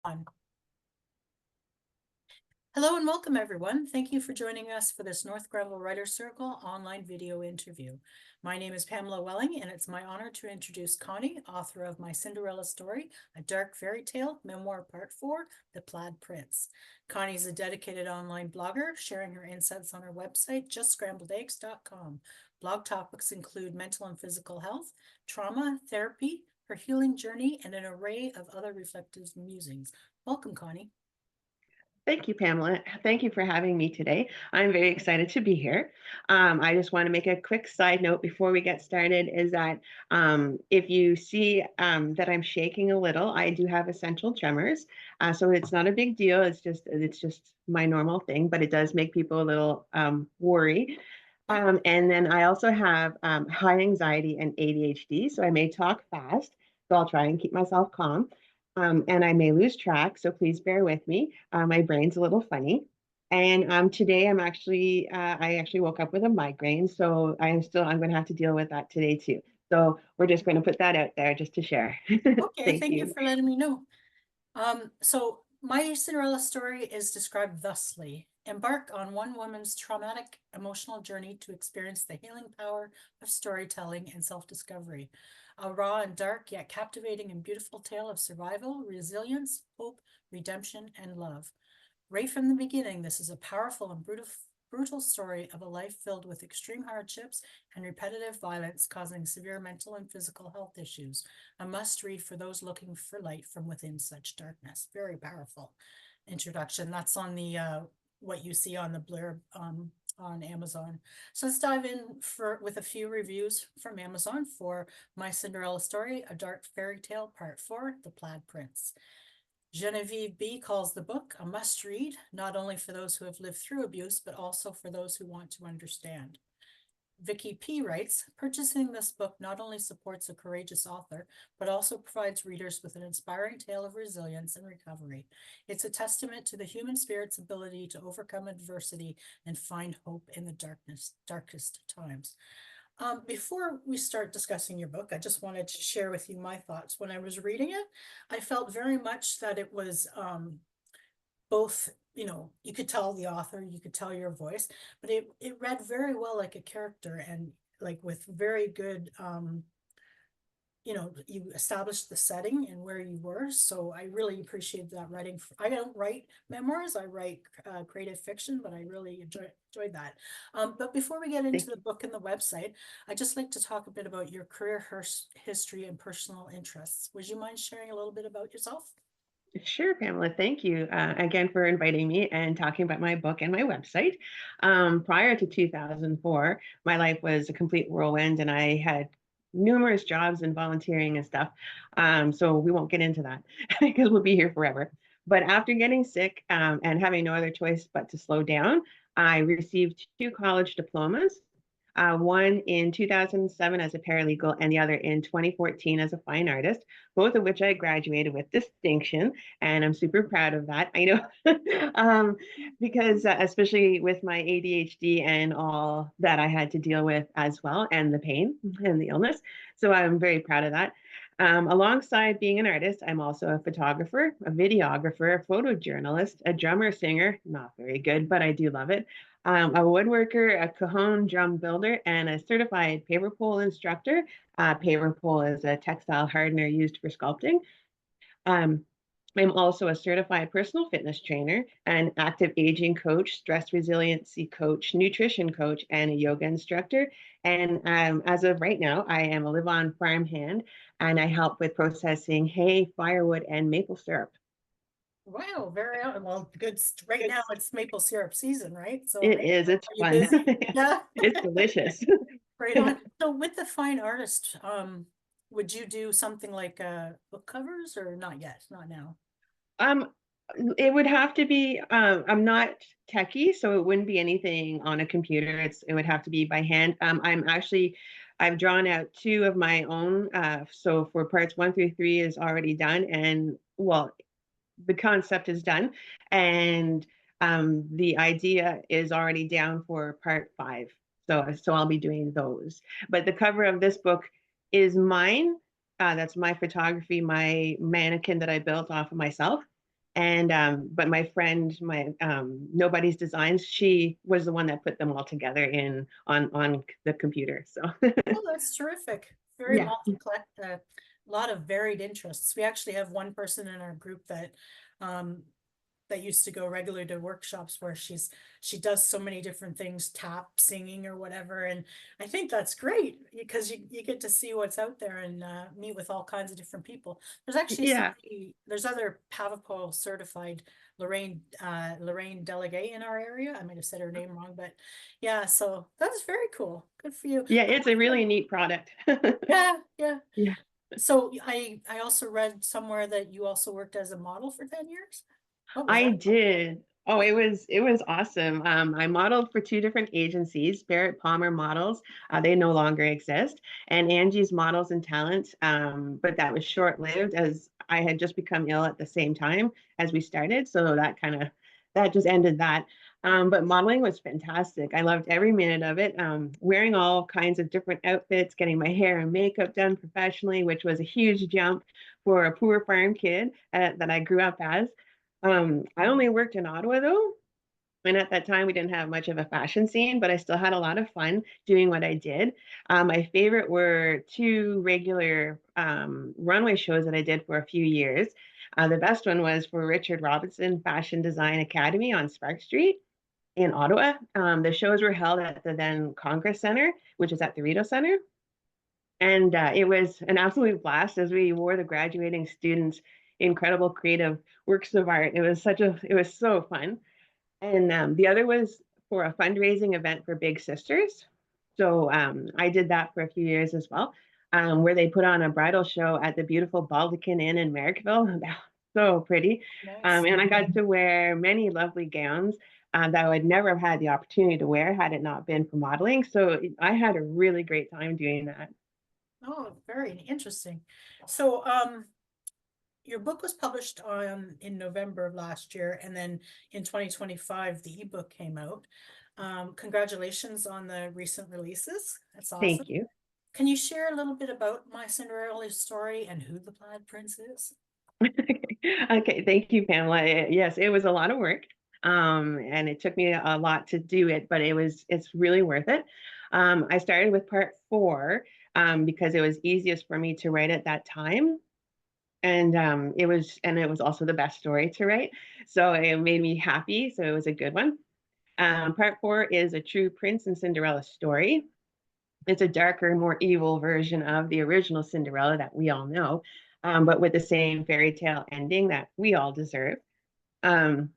On. Hello and welcome, everyone. Thank you for joining us for this North Grenville Writers Circle online video interview. My name is Pamela Welling, and it's my honor to introduce Connie, author of My Cinderella Story, a dark fairy tale, Memoir Part 4, The Plaid Prince. Connie is a dedicated online blogger, sharing her insights on her website, justscrambledeggs.com. Blog topics include mental and physical health, trauma, therapy, her healing journey, and an array of other reflective musings. Welcome, Connie. Thank you, Pamela. Thank you for having me today. I'm very excited to be here. I just want to make a quick side note before we get started is that if you see that I'm shaking a little, I do have essential tremors. So it's not a big deal. It's just my normal thing, but it does make people a little worried. And then I also have high anxiety and ADHD, so I may talk fast. So I'll try and keep myself calm. And I may lose track, so please bear with me. My brain's a little funny. And today I actually woke up with a migraine, so I'm going to have to deal with that today too. So we're just going to put that out there just to share. Okay, thank you for letting me know. So My Cinderella Story is described thusly. Embark on one woman's traumatic emotional journey to experience the healing power of storytelling and self-discovery. A raw and dark, yet captivating and beautiful tale of survival, resilience, hope, redemption, and love. Right from the beginning, this is a powerful and brutal story of a life filled with extreme hardships and repetitive violence causing severe mental and physical health issues. A must read for those looking for light from within such darkness. Very powerful introduction. That's on the what you see on the blurb on Amazon. So let's dive in with a few reviews from Amazon for My Cinderella Story, a dark fairy tale, part 4, The Plaid Prince. Genevieve B. calls the book a must-read, not only for those who have lived through abuse, but also for those who want to understand. Vicky P. writes, purchasing this book not only supports a courageous author, but also provides readers with an inspiring tale of resilience and recovery. It's a testament to the human spirit's ability to overcome adversity and find hope in the darkest times. Before we start discussing your book, I just wanted to share with you my thoughts. When I was reading it, I felt very much that it was both, you could tell the author, you could tell your voice, but it read very well like a character and like with very good you established the setting and where you were. So I really appreciate that writing. I don't write memoirs, I write creative fiction, but I really enjoyed that. But before we get into the book and the website, I'd just like to talk a bit about your career history and personal interests. Would you mind sharing a little bit about yourself? Sure, Pamela. Thank you again for inviting me and talking about my book and my website. Prior to 2004, my life was a complete whirlwind, and I had numerous jobs and volunteering and stuff. So we won't get into that because we'll be here forever. But after getting sick and having no other choice but to slow down, I received 2 college diplomas. One in 2007 as a paralegal and the other in 2014 as a fine artist, both of which I graduated with distinction. And I'm super proud of that. I know, because especially with my ADHD and all that I had to deal with as well, and the pain and the illness. So I'm very proud of that. Alongside being an artist, I'm also a photographer, a videographer, a photojournalist, a drummer, singer, not very good, but I do love it, a woodworker, a cajon drum builder, and a certified paper pole instructor. Paper pole is a textile hardener used for sculpting. Um, I'm also a certified personal fitness trainer, an active aging coach, stress resiliency coach, nutrition coach, and a yoga instructor. And as of right now, I am a live-on farm hand, and I help with processing hay, firewood, and maple syrup. Wow, very well. Good. Right now it's maple syrup season, right? So It is. It's are you fun. busy? Yeah. It's delicious. Right on. So with the fine artist, would you do something like book covers or not yet? Not now. Um, it would have to be, I'm not techie, so it wouldn't be anything on a computer. It would have to be by hand. I've drawn out 2 of my own. So for parts 1 through 3 is already done. And well, the concept is done. And the idea is already down for part 5. So I'll be doing those. But the cover of this book is mine. That's my photography, my mannequin that I built off of myself. And but my friend, my Nobody's Designs, she was the one that put them all together in on the computer. So Oh, that's terrific. Very yeah. multi-collect, a lot of varied interests. We actually have one person in our group um, that used to go regularly to workshops where she does so many different things, tap, singing or whatever. And I think that's great because you get to see what's out there and meet with all kinds of different people. There's actually Yeah. there's other Pavapo certified Lorraine Delegate in our area. I might have said her name wrong, but yeah, so that's very cool. Good for you. Yeah, it's a really neat product. Yeah, yeah. Yeah. So I also read somewhere that you also worked as a model for 10 years. What was I that? did. Oh, it was awesome. I modeled for two different agencies, Barrett Palmer Models. They no longer exist, and Angie's Models and Talent. But that was short-lived as I had just become ill at the same time as we started. So that just ended that. But modeling was fantastic. I loved every minute of it. Wearing all kinds of different outfits, getting my hair and makeup done professionally, which was a huge jump for a poor farm kid that I grew up as. I only worked in Ottawa though, and at that time we didn't have much of a fashion scene, but I still had a lot of fun doing what I did. My favorite were two regular runway shows that I did for a few years. The best one was for Richard Robinson Fashion Design Academy on Spark Street in Ottawa. The shows were held at the then Congress Center, which is at the Rideau Center. And it was an absolute blast as we wore the graduating students' incredible creative works of art. It was so fun. And the other was for a fundraising event for Big Sisters. So I did that for a few years as well, where they put on a bridal show at the beautiful Baldecan Inn in Merrickville. So pretty. Nice. And I got to wear many lovely gowns that I would never have had the opportunity to wear had it not been for modeling. So I had a really great time doing that. Oh, very interesting. So, your book was published in November of last year, and then in 2025, the ebook came out. Congratulations on the recent releases. That's awesome. Thank you. Can you share a little bit about My Cinderella Story and who the Plaid Prince is? Okay, thank you, Pamela. Yes, it was a lot of work. And it took me a lot to do it, but it's really worth it. I started with part four, because it was easiest for me to write at that time. And it was also the best story to write. So it made me happy. So it was a good one. Part four is a true Prince and Cinderella story. It's a darker, more evil version of the original Cinderella that we all know, but with the same fairy tale ending that we all deserve. Um,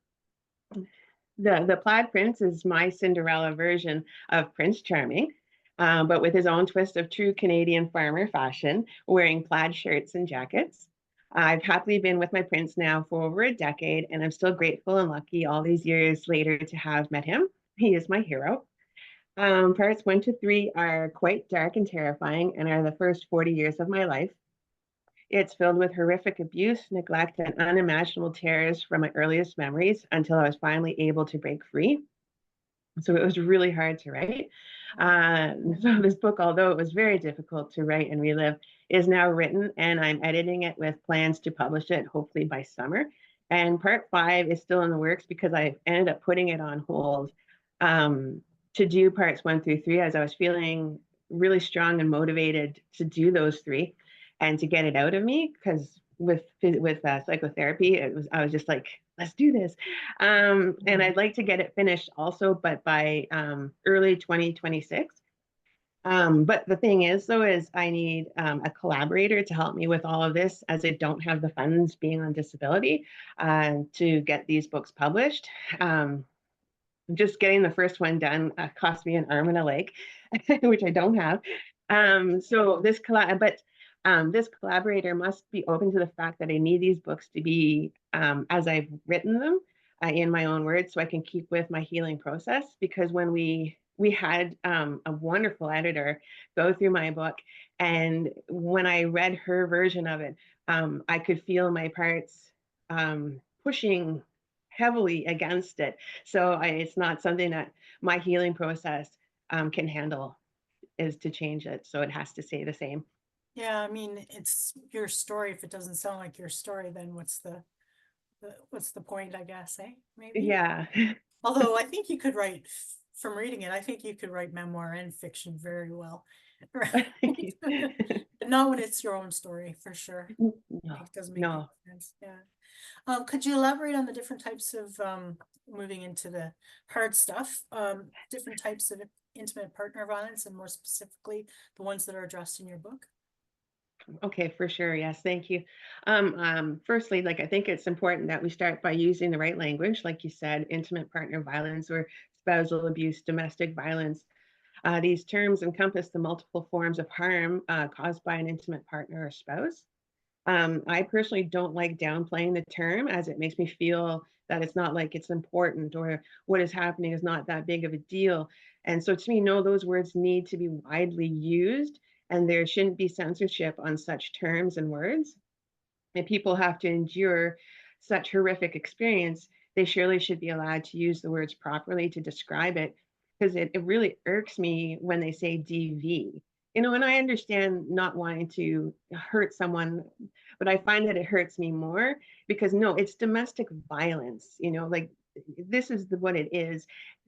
the Plaid Prince is my Cinderella version of Prince Charming, but with his own twist of true Canadian farmer fashion, wearing plaid shirts and jackets. I've happily been with my prince now for over a decade, and I'm still grateful and lucky all these years later to have met him. He is my hero. Parts one to three are quite dark and terrifying and are the first 40 years of my life. It's filled with horrific abuse, neglect, and unimaginable terrors from my earliest memories until I was finally able to break free. So it was really hard to write. So this book, although it was very difficult to write and relive, is now written, and I'm editing it with plans to publish it hopefully by summer. And part five is still in the works because I ended up putting it on hold to do parts one through three as I was feeling really strong and motivated to do those three and to get it out of me because with psychotherapy, I was just like, let's do this. And I'd like to get it finished also, but by early 2026. But the thing is, though, is I need a collaborator to help me with all of this, as I don't have the funds being on disability to get these books published. Just getting the first one done cost me an arm and a leg, which I don't have. So this collaborator must be open to the fact that I need these books to be as I've written them in my own words, so I can keep with my healing process. Because when we had a wonderful editor go through my book, and when I read her version of it, I could feel my parts pushing heavily against it. So it's not something that my healing process can handle, is to change it. So it has to stay the same. Yeah, I mean, it's your story. If it doesn't sound like your story, then what's the point, I guess, eh? Maybe. Yeah. Although I think you could write, from reading it, I think you could write memoir and fiction very well. Right? Thank you. But not when it's your own story, for sure. No, It doesn't make any no. sense. Yeah. Could you elaborate on the different types of, moving into the hard stuff, different types of intimate partner violence, and more specifically, the ones that are addressed in your book? Okay, for sure. Yes, thank you. Firstly, like I think it's important that we start by using the right language, like you said, intimate partner violence or spousal abuse, domestic violence. These terms encompass the multiple forms of harm caused by an intimate partner or spouse. I personally don't like downplaying the term as it makes me feel that it's not like it's important or what is happening is not that big of a deal. And so to me, no, those words need to be widely used and there shouldn't be censorship on such terms and words. And people have to endure such horrific experience, they surely should be allowed to use the words properly to describe it because it really irks me when they say DV. You know, and I understand not wanting to hurt someone, but I find that it hurts me more because no, it's domestic violence, you know, like this is what it is.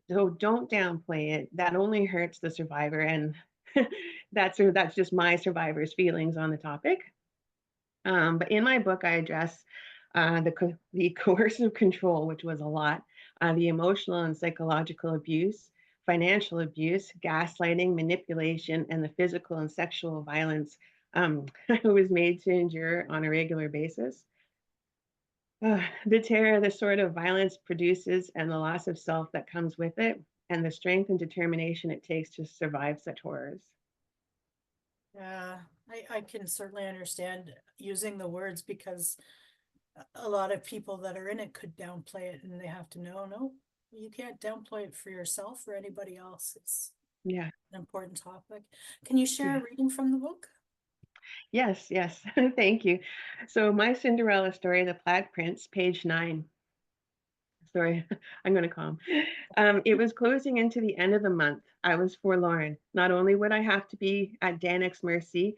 So don't downplay it. That only hurts the survivor. And that's just my survivor's feelings on the topic. But in my book, I address the coercive control, which was a lot, the emotional and psychological abuse, financial abuse, gaslighting, manipulation, and the physical and sexual violence I was made to endure on a regular basis. The terror, the sort of violence produces, and the loss of self that comes with it, and the strength and determination it takes to survive such horrors. Yeah, I can certainly understand using the words because a lot of people that are in it could downplay it, and they have to know, no, you can't downplay it for yourself or anybody else. It's Yeah, an important topic. Can you share yeah. a reading from the book? Yes, yes. Thank you. So, my Cinderella story, The Plaid Prince, page 9. Sorry, I'm going to calm. It was closing into the end of the month. I was forlorn. Not only would I have to be at Dannick's mercy,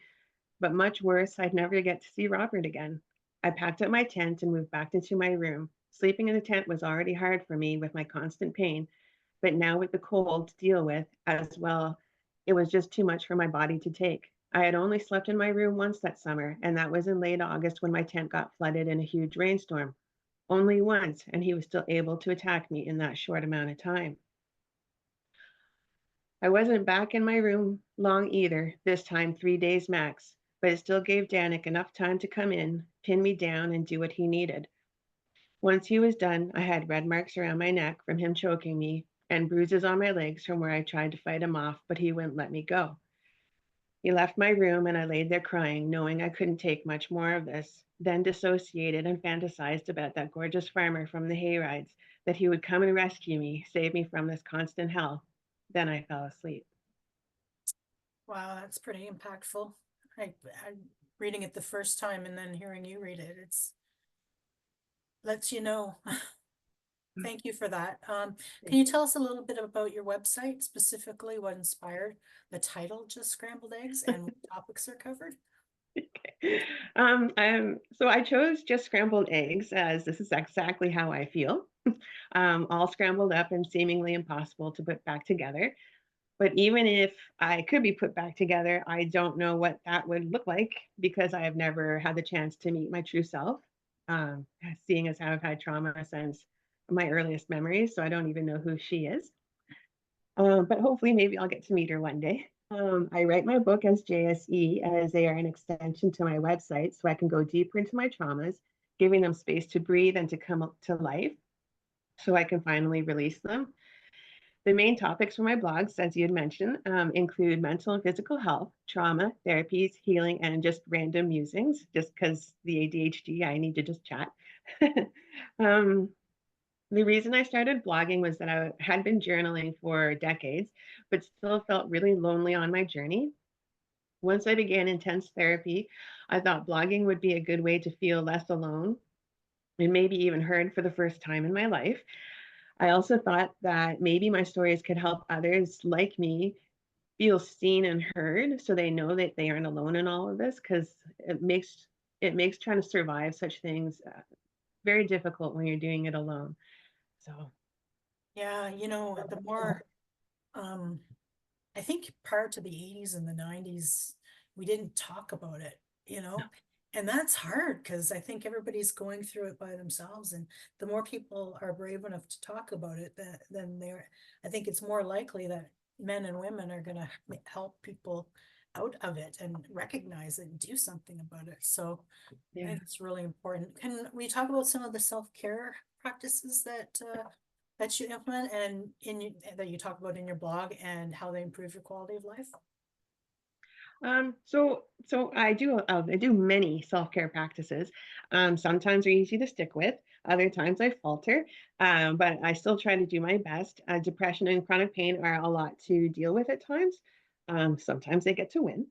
but much worse, I'd never get to see Robert again. I packed up my tent and moved back into my room. Sleeping in the tent was already hard for me with my constant pain, but now with the cold to deal with as well, it was just too much for my body to take. I had only slept in my room once that summer, and that was in late August when my tent got flooded in a huge rainstorm. Only once, and he was still able to attack me in that short amount of time. I wasn't back in my room long either, this time 3 days max, but it still gave Danik enough time to come in, pin me down, and do what he needed. Once he was done, I had red marks around my neck from him choking me and bruises on my legs from where I tried to fight him off, but he wouldn't let me go. He left my room and I laid there crying, knowing I couldn't take much more of this, then dissociated and fantasized about that gorgeous farmer from the hayrides, that he would come and rescue me, save me from this constant hell. Then I fell asleep. Wow, that's pretty impactful. I reading it the first time and then hearing you read it, it's lets you know. Thank you for that. Can you tell us a little bit about your website, specifically what inspired the title, Just Scrambled Eggs, and what topics are covered? So I chose just scrambled eggs as this is exactly how I feel, all scrambled up and seemingly impossible to put back together. But even if I could be put back together, I don't know what that would look like because I have never had the chance to meet my true self, um, seeing as how I've had trauma since my earliest memories. So I don't even know who she is. But hopefully, maybe I'll get to meet her one day. I write my book as J.S.E. as they are an extension to my website so I can go deeper into my traumas, giving them space to breathe and to come up to life so I can finally release them. The main topics for my blogs, as you had mentioned, include mental and physical health, trauma, therapies, healing, and just random musings, just because the ADHD, I need to just chat. um, the reason I started blogging was that I had been journaling for decades, but still felt really lonely on my journey. Once I began intense therapy, I thought blogging would be a good way to feel less alone and maybe even heard for the first time in my life. I also thought that maybe my stories could help others like me feel seen and heard so they know that they aren't alone in all of this because it makes trying to survive such things very difficult when you're doing it alone. So Yeah, the more, um, I think prior to the 80s and the 90s, we didn't talk about it, you know? And that's hard because I think everybody's going through it by themselves. And the more people are brave enough to talk about it, then I think it's more likely that men and women are going to help people out of it and recognize it and do something about it. So I yeah. think it's really important. Can we talk about some of the self-care practices that you implement and that you talk about in your blog and how they improve your quality of life? So I do many self-care practices. Sometimes they're easy to stick with, other times I falter, but I still try to do my best. Depression and chronic pain are a lot to deal with at times. Sometimes they get to win.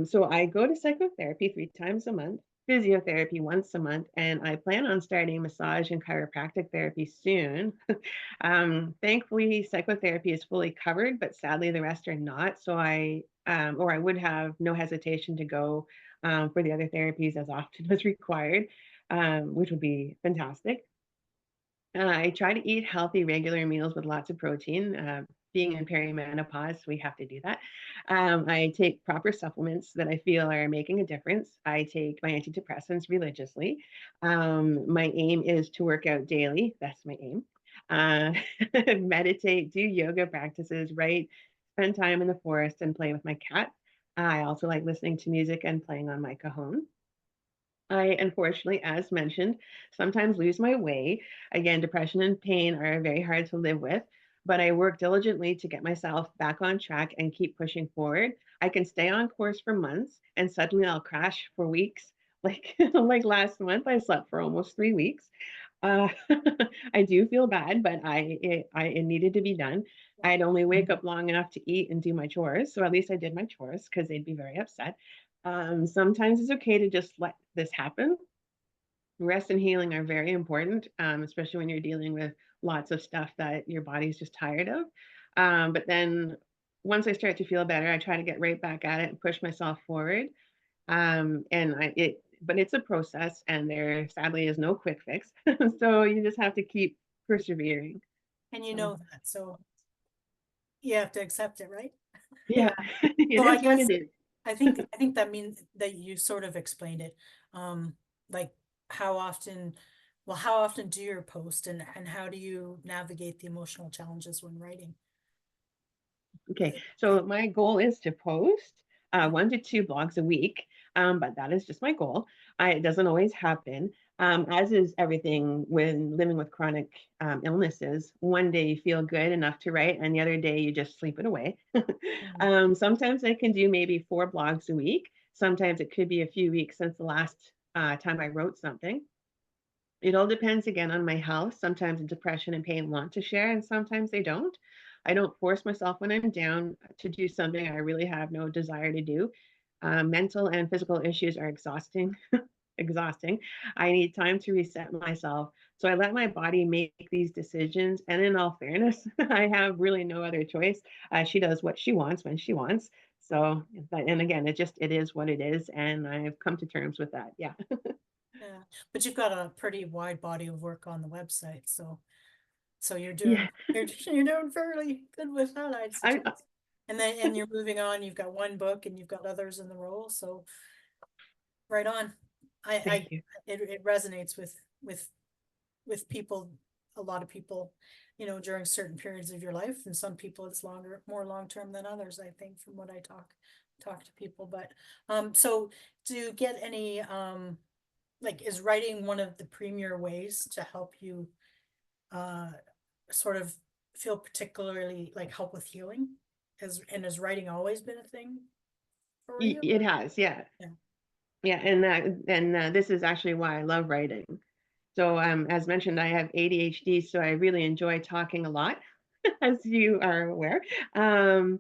So I go to psychotherapy 3 times a month, physiotherapy once a month, and I plan on starting massage and chiropractic therapy soon. Thankfully, psychotherapy is fully covered, but sadly, the rest are not. So I would have no hesitation to go for the other therapies as often as required, which would be fantastic. I try to eat healthy, regular meals with lots of protein. Being in perimenopause, we have to do that. I take proper supplements that I feel are making a difference. I take my antidepressants religiously. My aim is to work out daily. That's my aim. Uh, Meditate, do yoga practices, write, spend time in the forest, and play with my cat. I also like listening to music and playing on my cajon. I unfortunately, as mentioned, sometimes lose my way. Again, depression and pain are very hard to live with, but I work diligently to get myself back on track and keep pushing forward. I can stay on course for months and suddenly I'll crash for weeks. Like like last month, I slept for almost 3 weeks. Uh, I do feel bad, but it needed to be done. I'd only wake up long enough to eat and do my chores, so at least I did my chores because they'd be very upset. Sometimes it's okay to just let this happen. Rest and healing are very important, especially when you're dealing with lots of stuff that your body's just tired of. But then once I start to feel better, I try to get right back at it and push myself forward. But it's a process, and there sadly is no quick fix. So you just have to keep persevering. And So that, so you have to accept it, right? yeah, Yeah. it So I is what guess it is. I think that means that you sort of explained it. Like how often, how often do you post and how do you navigate the emotional challenges when writing? Okay, so my goal is to post Yeah. 1 to 2 blogs a week, but that is just my goal. It doesn't always happen, as is everything when living with chronic illnesses. One day you feel good enough to write, and the other day you just sleep it away. Mm. Sometimes I can do maybe 4 blogs a week. Sometimes it could be a few weeks since the last time I wrote something. It all depends again on my health. Sometimes depression and pain want to share, and sometimes they don't. I don't force myself when I'm down to do something I really have no desire to do. Mental and physical issues are exhausting. Exhausting. I need time to reset myself. So I let my body make these decisions. And in all fairness, I have really no other choice. She does what she wants when she wants. So, and again, it is what it is. And I've come to terms with that. Yeah. Yeah, but you've got a pretty wide body of work on the website, so you're Yeah. doing you're doing fairly good with that, I'd I, suggest. And you're moving on. You've got one book and you've got others in the role, so right on. I thank you. it resonates with with people, a lot of people, during certain periods of your life, and some people it's more long term than others, I think, from what I talk to people. But so do you get any like, is writing one of the premier ways to help you uh sort of feel particularly like help with healing? Has writing always been a thing for you? It has, yeah. Yeah. Yeah, and this is actually why I love writing. So, as mentioned, I have ADHD, so I really enjoy talking a lot, as you are aware. Um,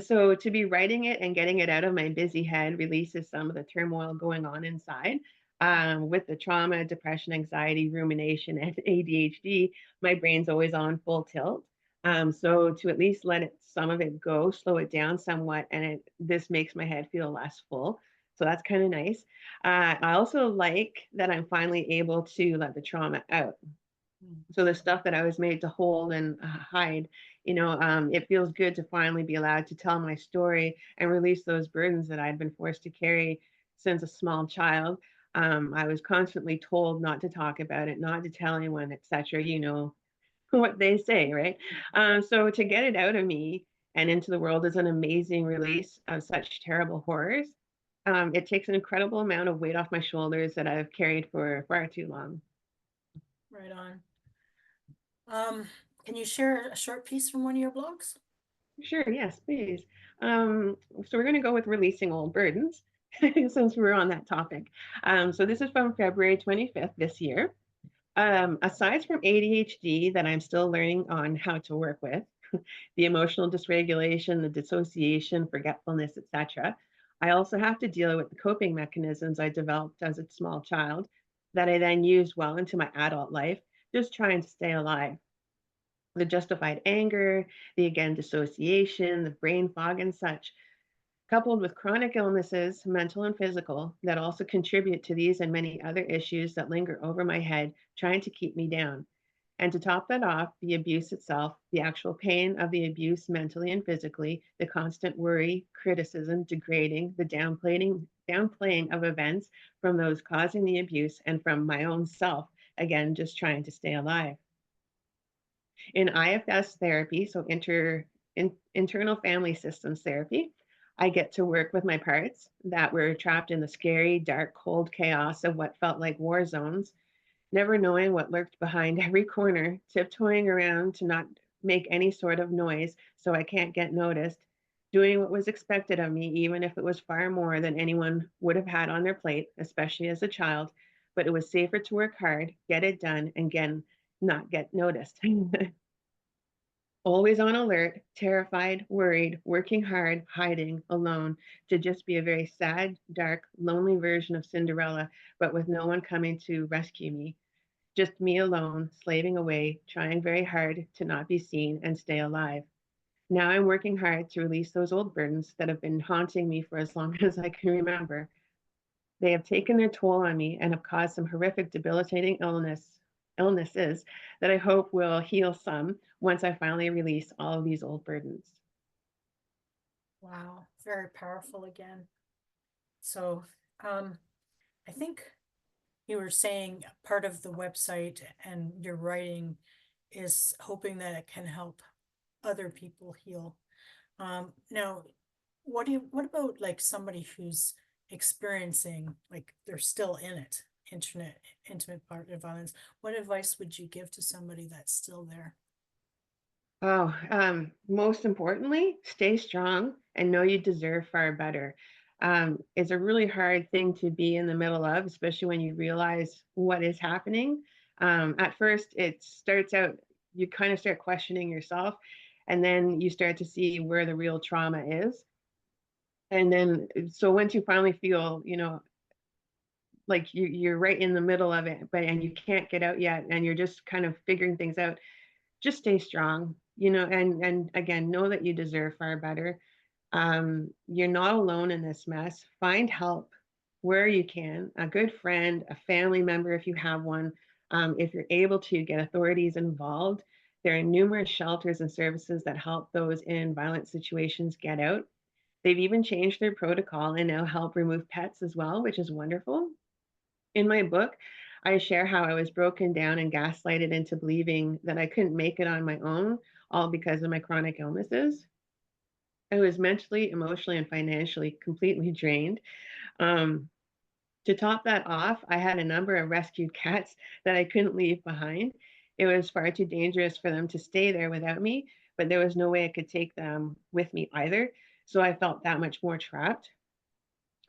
so to be writing it and getting it out of my busy head releases some of the turmoil going on inside. With the trauma, depression, anxiety, rumination, and ADHD, my brain's always on full tilt. So to at least let some of it go, slow it down somewhat, and this makes my head feel less full. So that's kind of nice. I also like that I'm finally able to let the trauma out. Mm. So the stuff that I was made to hold and hide, it feels good to finally be allowed to tell my story and release those burdens that I'd been forced to carry since a small child. I was constantly told not to talk about it, not to tell anyone, etc. What they say, right? So to get it out of me and into the world is an amazing release of such terrible horrors. It takes an incredible amount of weight off my shoulders that I've carried for far too long. Right on. Um, can you share a short piece from one of your blogs? Sure, yes, please. So we're going to go with releasing old burdens since we're on that topic. So this is from February 25th this year. Aside from ADHD that I'm still learning on how to work with, the emotional dysregulation, the dissociation, forgetfulness, etc., I also have to deal with the coping mechanisms I developed as a small child that I then used well into my adult life, just trying to stay alive. The justified anger, the again dissociation, the brain fog, and such, coupled with chronic illnesses, mental and physical, that also contribute to these and many other issues that linger over my head, trying to keep me down. And to top that off, the abuse itself, the actual pain of the abuse mentally and physically, the constant worry, criticism, degrading, the downplaying of events from those causing the abuse and from my own self, again, just trying to stay alive. In IFS therapy, so internal family systems therapy, I get to work with my parts that were trapped in the scary, dark, cold chaos of what felt like war zones, never knowing what lurked behind every corner, tiptoeing around to not make any sort of noise so I can't get noticed, doing what was expected of me, even if it was far more than anyone would have had on their plate, especially as a child. But it was safer to work hard, get it done, and again, not get noticed. Always on alert, terrified, worried, working hard, hiding, alone, to just be a very sad, dark, lonely version of Cinderella, but with no one coming to rescue me. Just me alone, slaving away, trying very hard to not be seen and stay alive. Now I'm working hard to release those old burdens that have been haunting me for as long as I can remember. They have taken their toll on me and have caused some horrific, debilitating illnesses that I hope will heal some once I finally release all of these old burdens. Wow, very powerful again. So, um, I think you were saying part of the website and your writing is hoping that it can help other people heal. Now, what about like somebody who's experiencing, like they're still in it, intimate partner violence? What advice would you give to somebody that's still there? Oh, most importantly, stay strong and know you deserve far better. It's a really hard thing to be in the middle of, especially when you realize what is happening. At first, it starts out, you kind of start questioning yourself, and then you start to see where the real trauma is. And then, so once you finally feel, like you're right in the middle of it, but and you can't get out yet, and you're just kind of figuring things out, just stay strong, and again, know that you deserve far better. You're not alone in this mess. Find help where you can, a good friend, a family member if you have one. If you're able to get authorities involved, there are numerous shelters and services that help those in violent situations get out. They've even changed their protocol and now help remove pets as well, which is wonderful. In my book, I share how I was broken down and gaslighted into believing that I couldn't make it on my own, all because of my chronic illnesses. I was mentally, emotionally, and financially completely drained. Um, to top that off, I had a number of rescued cats that I couldn't leave behind. It was far too dangerous for them to stay there without me, but there was no way I could take them with me either. So I felt that much more trapped.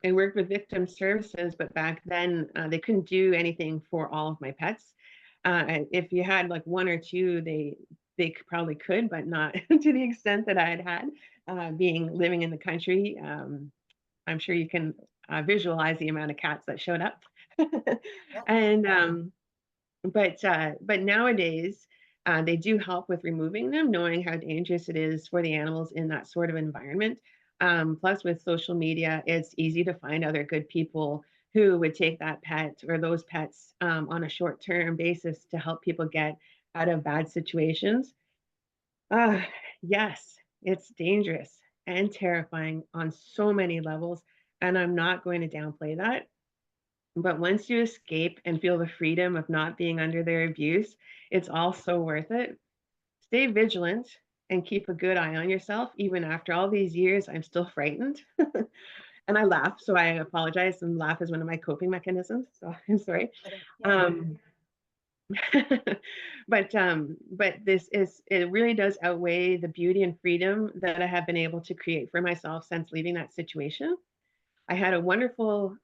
I worked with victim services, but back then they couldn't do anything for all of my pets. If you had like one or two, probably could, but not to the extent that I had had being living in the country. I'm sure you can visualize the amount of cats that showed up. Yep. And but nowadays they do help with removing them, knowing how dangerous it is for the animals in that sort of environment. Plus, with social media, it's easy to find other good people who would take that pet or those pets on a short term basis to help people get out of bad situations. Uh, yes, it's dangerous and terrifying on so many levels. And I'm not going to downplay that. But once you escape and feel the freedom of not being under their abuse, it's also worth it. Stay vigilant and keep a good eye on yourself. Even after all these years, I'm still frightened. And I laugh, so I apologize. And laugh is one of my coping mechanisms. So I'm sorry. Yeah. Um, but this is it really does outweigh the beauty and freedom that I have been able to create for myself since leaving that situation. I had wonderful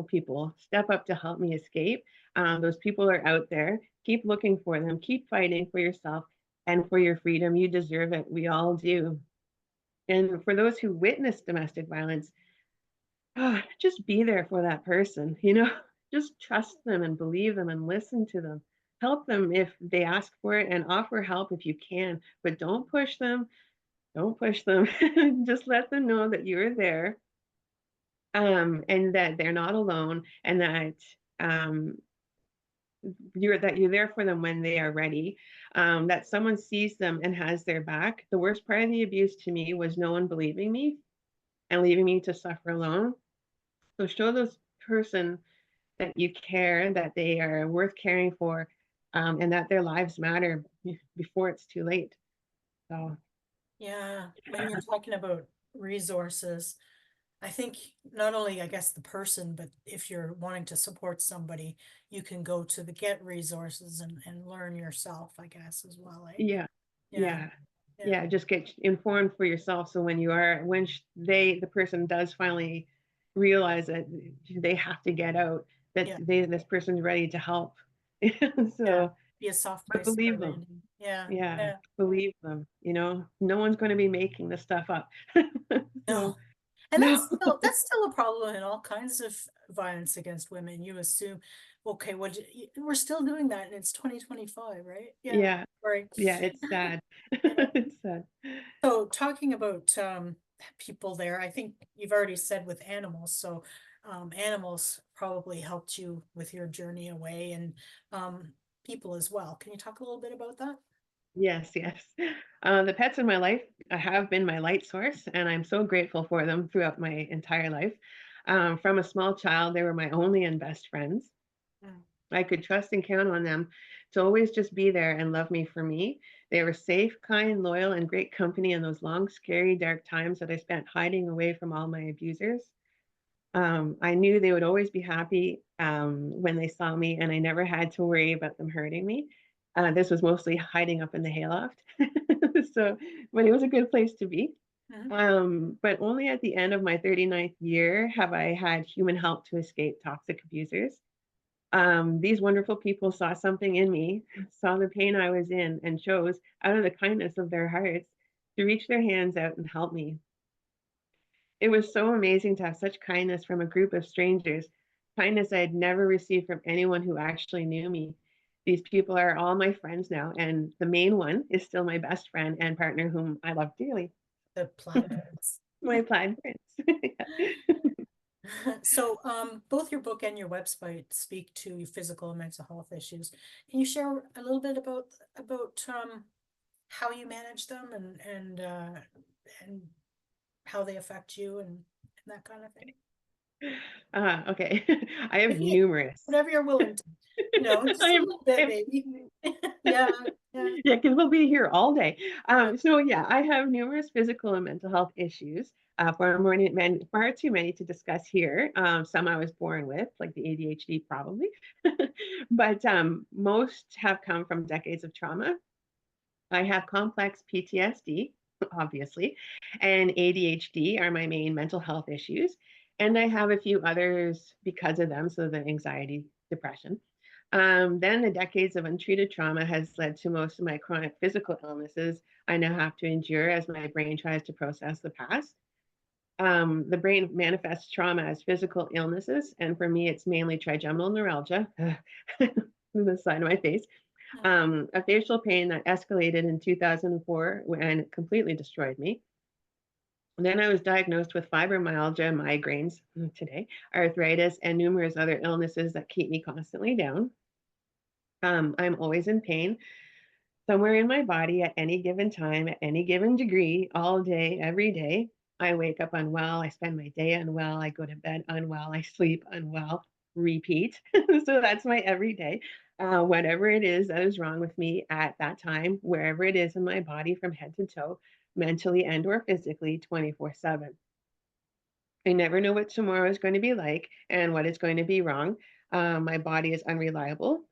people step up to help me escape. Those people are out there. Keep looking for them. Keep fighting for yourself and for your freedom. You deserve it. We all do. And for those who witness domestic violence, just be there for that person, you know, just trust them and believe them and listen to them. Help them if they ask for it and offer help if you can, but don't push them. Don't push them. Just let them know that you're there, and that they're not alone, and that um, you're there for them when they are ready. That someone sees them and has their back. The worst part of the abuse to me was no one believing me and leaving me to suffer alone. So show those person that you care, that they are worth caring for, and that their lives matter before it's too late. So Yeah, when you're talking about resources, I think not only, I guess, the person, but if you're wanting to support somebody, you can go to the Get resources and learn yourself, I guess, as well, eh? yeah, Yeah, yeah, yeah, yeah. Just get informed for yourself. So when the person does finally realize that they have to get out, that yeah, this person's ready to help. yeah. So, Be a soft but place for believe them. landing. Yeah, Yeah, yeah. believe them. You know, no one's going to be making this stuff up. No. So And no. that's still a problem in all kinds of violence against women. You assume, okay, we're still doing that and it's 2025, right? Yeah, Yeah, right. yeah, it's sad. Yeah. It's sad. So talking about people there, I think you've already said with animals. So animals probably helped you with your journey away and people as well. Can you talk a little bit about that? Yes, yes. The pets in my life have been my light source, and I'm so grateful for them throughout my entire life. From a small child, they were my only and best friends. Mm. I could trust and count on them to always just be there and love me for me. They were safe, kind, loyal, and great company in those long, scary, dark times that I spent hiding away from all my abusers. I knew they would always be happy when they saw me, and I never had to worry about them hurting me. This was mostly hiding up in the hayloft. So, but it was a good place to be. Mhm. But only at the end of my 39th year have I had human help to escape toxic abusers. These wonderful people saw something in me, saw the pain I was in, and chose, out of the kindness of their hearts, to reach their hands out and help me. It was so amazing to have such kindness from a group of strangers, kindness I had never received from anyone who actually knew me. These people are all my friends now, and the main one is still my best friend and partner, whom I love dearly, The Plaid Prince. my Plaid Prince. So, both your book and your website speak to physical and mental health issues. Can you share a little bit about how you manage them and how they affect you and that kind of thing? Okay, I have If you, numerous. whatever you're willing to, I just a have, little I bit, have maybe. Yeah, yeah. Yeah, because we'll be here all day. Yeah. So yeah, I have numerous physical and mental health issues. Far too many to discuss here. Some I was born with, like the ADHD, probably, but most have come from decades of trauma. I have complex PTSD, obviously, and ADHD are my main mental health issues, and I have a few others because of them, so the anxiety, depression. Then the decades of untreated trauma has led to most of my chronic physical illnesses I now have to endure as my brain tries to process the past. The brain manifests trauma as physical illnesses, and for me, it's mainly trigeminal neuralgia, the side of my face, Mm. a facial pain that escalated in 2004 and completely destroyed me. Then I was diagnosed with fibromyalgia, migraines today, arthritis, and numerous other illnesses that keep me constantly down. I'm always in pain somewhere in my body at any given time, at any given degree, all day, every day. I wake up unwell. I spend my day unwell. I go to bed unwell. I sleep unwell. Repeat. So that's my everyday. Whatever it is that is wrong with me at that time, wherever it is in my body from head to toe, mentally and or physically, 24/7. I never know what tomorrow is going to be like and what is going to be wrong. My body is unreliable,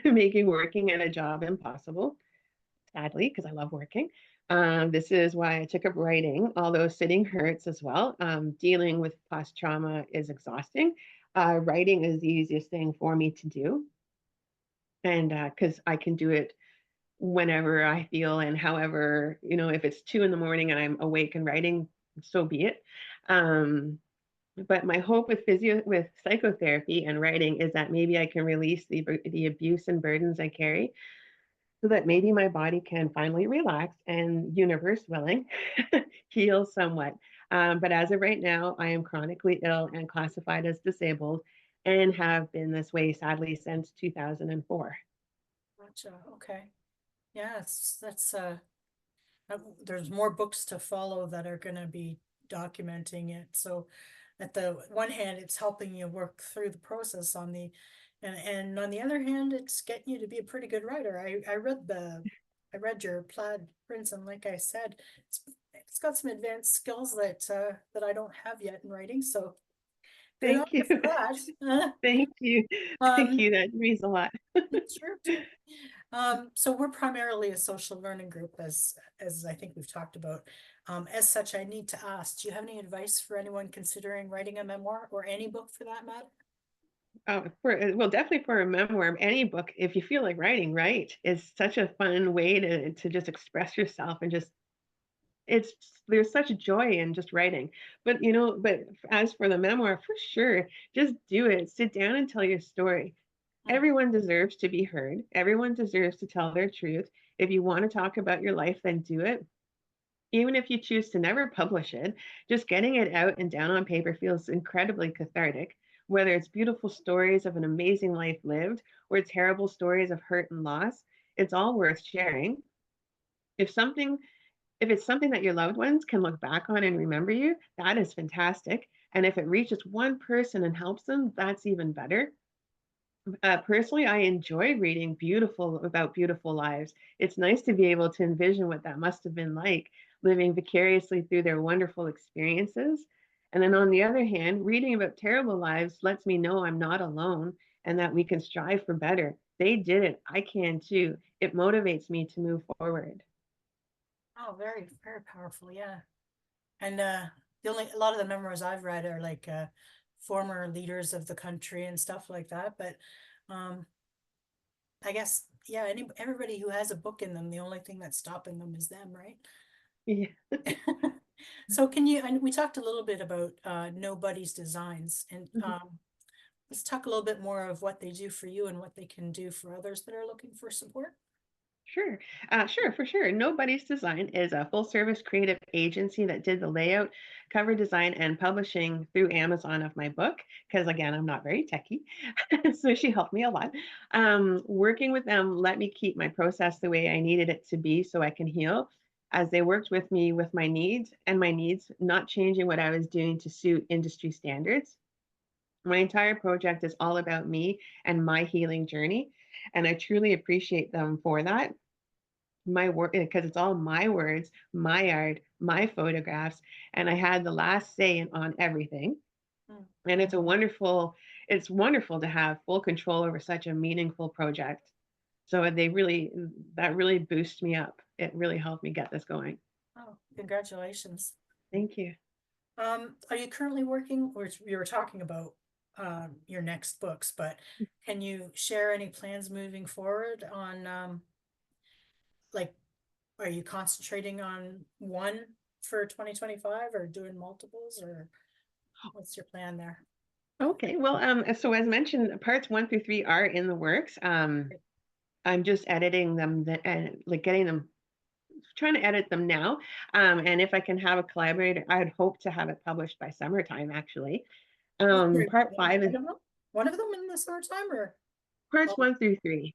making working at a job impossible, sadly, because I love working. This is why I took up writing, although sitting hurts as well. Dealing with past trauma is exhausting. Writing is the easiest thing for me to do. And because I can do it whenever I feel and however, if it's 2 in the morning and I'm awake and writing, so be it. Um, but my hope with psychotherapy and writing is that maybe I can release the abuse and burdens I carry so that maybe my body can finally relax and, universe willing, heal somewhat. But as of right now, I am chronically ill and classified as disabled and have been this way sadly since 2004. Gotcha. Okay. Yeah, there's more books to follow that are going to be documenting it. So at the one hand, it's helping you work through the process and on the other hand, it's getting you to be a pretty good writer. I read your Plaid Prince, and like I said, it's got some advanced skills that I don't have yet in writing. So good on Thank you. you for that. Thank you. Thank Um, you. That means a lot. sure. So we're primarily a social learning group, as I think we've talked about. As such, I need to ask, do you have any advice for anyone considering writing a memoir or any book for that matter? Well, definitely for a memoir, any book, if you feel like writing, write. It's such a fun way to just express yourself and just it's there's such joy in just writing. But as for the memoir, for sure, just do it. Sit down and tell your story. Hmm. Everyone deserves to be heard. Everyone deserves to tell their truth. If you want to talk about your life, then do it. Even if you choose to never publish it, just getting it out and down on paper feels incredibly cathartic. Whether it's beautiful stories of an amazing life lived or terrible stories of hurt and loss, it's all worth sharing. If something if it's something that your loved ones can look back on and remember you, that is fantastic. And if it reaches one person and helps them, that's even better. Personally, I enjoy reading beautiful lives. It's nice to be able to envision what that must have been like, living vicariously through their wonderful experiences. And then on the other hand, reading about terrible lives lets me know I'm not alone and that we can strive for better. They did it. I can too. It motivates me to move forward. Oh, very, very powerful. Yeah. And a lot of the memoirs I've read are like former leaders of the country and stuff like that. But um, I guess, yeah, everybody who has a book in them, the only thing that's stopping them is them, right? Yeah. So can you, and we talked a little bit about Nobody's Designs, and let's talk a little bit more of what they do for you and what they can do for others that are looking for support. Sure. Sure, for sure. Nobody's Design is a full service creative agency that did the layout, cover design, and publishing through Amazon of my book. Because again, I'm not very techy. So she helped me a lot. Working with them let me keep my process the way I needed it to be so I can heal, as they worked with me with my needs, not changing what I was doing to suit industry standards. My entire project is all about me and my healing journey. And I truly appreciate them for that my work because it's all my words, my art, my photographs, and I had the last say on everything. Mm. And it's wonderful to have full control over such a meaningful project. So that really boosts me up. It really helped me get this going. Oh, congratulations. Thank you. Are you currently working, or you were talking about your next books, but can you share any plans moving forward on like, are you concentrating on one for 2025 or doing multiples, or what's your plan there? Okay. Well, so as mentioned, parts 1 through 3 are in the works. I'm just editing them and like getting them trying to edit them now. And if I can have a collaborator, I'd hope to have it published by summertime, actually. Sorry, Part five is one of them in the summertime, or parts all, 1 through 3.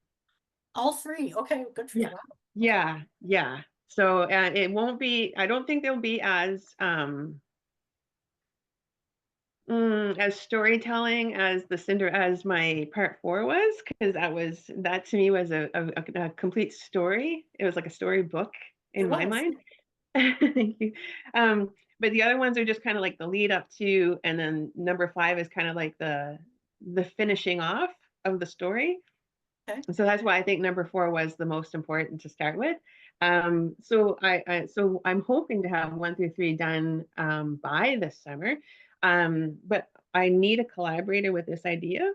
all three? Okay, good for you. Yeah. Wow. Okay. Yeah. So it won't be, I don't think they'll be as storytelling as as my part 4 was, because that to me was a complete story. It was like a storybook It in my was. mind. Thank you. But the other ones are just kind of like the lead up to, and then number 5 is kind of like the finishing off of the story. Okay. So that's why I think number 4 was the most important to start with. So I'm hoping to have 1 through 3 done by this summer. But I need a collaborator with this idea.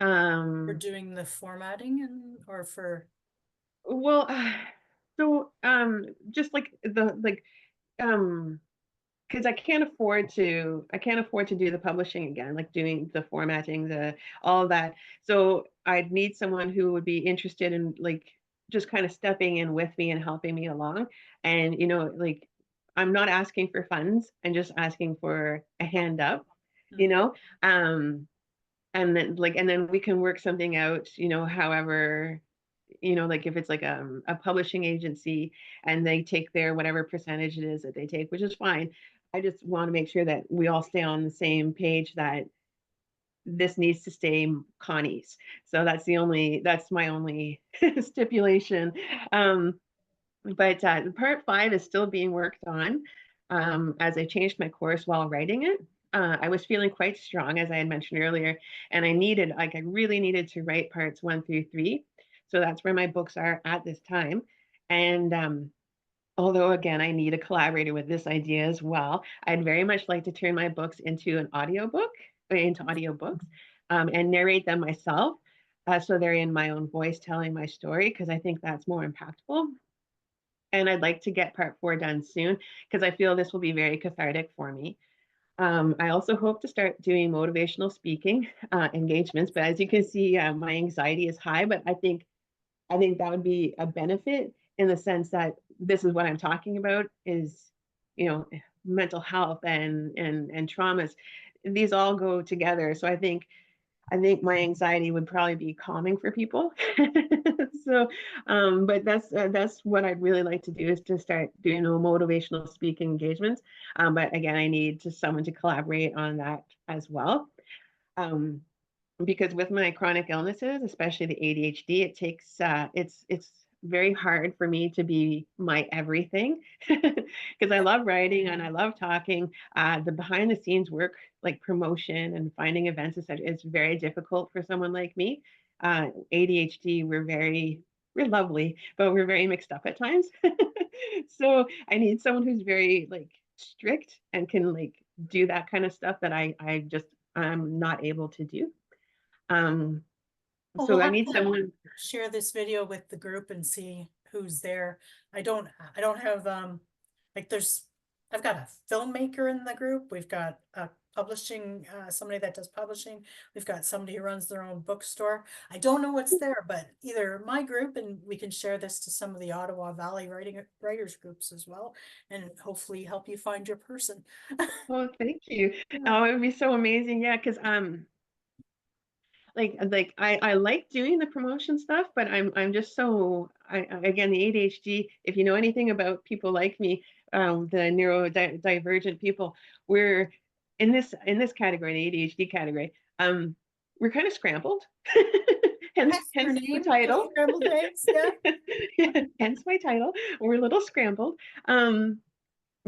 For Um, doing the formatting and or for well, so just like um because I can't afford to do the publishing again, like doing the formatting, all of that. So I'd need someone who would be interested in like just kind of stepping in with me and helping me along. And like I'm not asking for funds, I'm just asking for a hand up, you know. Um and then we can work something out, however, like if it's like a publishing agency and they take their whatever percentage it is that they take, which is fine. I just want to make sure that we all stay on the same page, that this needs to stay Connie's. So that's my only stipulation. But part 5 is still being worked on, as I changed my course while writing it. I was feeling quite strong, as I had mentioned earlier, and I really needed to write parts 1 through 3. So that's where my books are at this time. And although, again, I need a collaborator with this idea as well, I'd very much like to turn my books into audiobooks, and narrate them myself. So they're in my own voice telling my story, because I think that's more impactful. And I'd like to get part 4 done soon, because I feel this will be very cathartic for me. I also hope to start doing motivational speaking engagements, but as you can see, my anxiety is high. But I think that would be a benefit, in the sense that this is what I'm talking about is, mental health and traumas. These all go together. So I think my anxiety would probably be calming for people. So, but that's what I'd really like to do, is to start doing motivational speaking engagements. But again, I need someone to collaborate on that as well. Um, because with my chronic illnesses, especially the ADHD, it's very hard for me to be my everything, because I love writing and I love talking. The behind the scenes work, like promotion and finding events, etc., is very difficult for someone like me. ADHD, we're lovely, but we're very mixed up at times. So I need someone who's very like strict and can like do that kind of stuff that I'm not able to do. Um, well, so we'll I have need to someone. share this video with the group and see who's there. I don't have like I've got a filmmaker in the group. We've got a publishing somebody that does publishing. We've got somebody who runs their own bookstore. I don't know what's there, but either my group, and we can share this to some of the Ottawa Valley writers groups as well, and hopefully help you find your person. Oh, thank you. Yeah. Oh, it would be so amazing. Yeah, because like I like doing the promotion stuff, but I'm just so again, the ADHD. If you know anything about people like me, the neurodivergent people, we're in this category, the ADHD category. We're kind of scrambled. hence Hence your hence the name, title. Scrambled Eggs. Yeah. Hence my title. We're a little scrambled.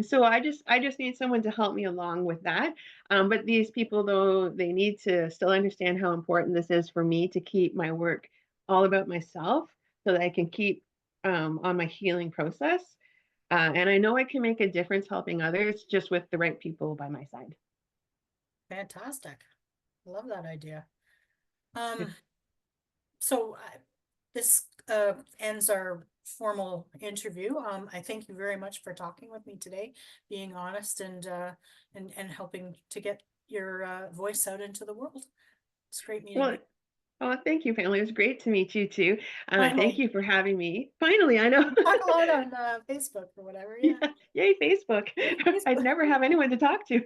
So I just need someone to help me along with that. But these people, though, they need to still understand how important this is for me to keep my work all about myself, so that I can keep on my healing process. And I know I can make a difference helping others, just with the right people by my side. Fantastic. Love that idea. Um, so this ends our formal interview. I thank you very much for talking with me today, being honest and helping to get your voice out into the world. It's great meeting Well, you. Oh, thank you, family. It was great to meet you too. Thank Finally, you for having me. Finally, I know. we talk a lot on Facebook or whatever. Yeah, Yeah, yay, Facebook. yay, I'd Facebook. never have anyone to talk to.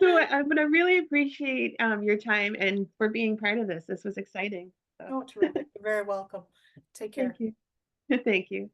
But I really appreciate your time and for being part of this. This was exciting. So Oh, terrific. You're very welcome. Take care. thank you. Thank you.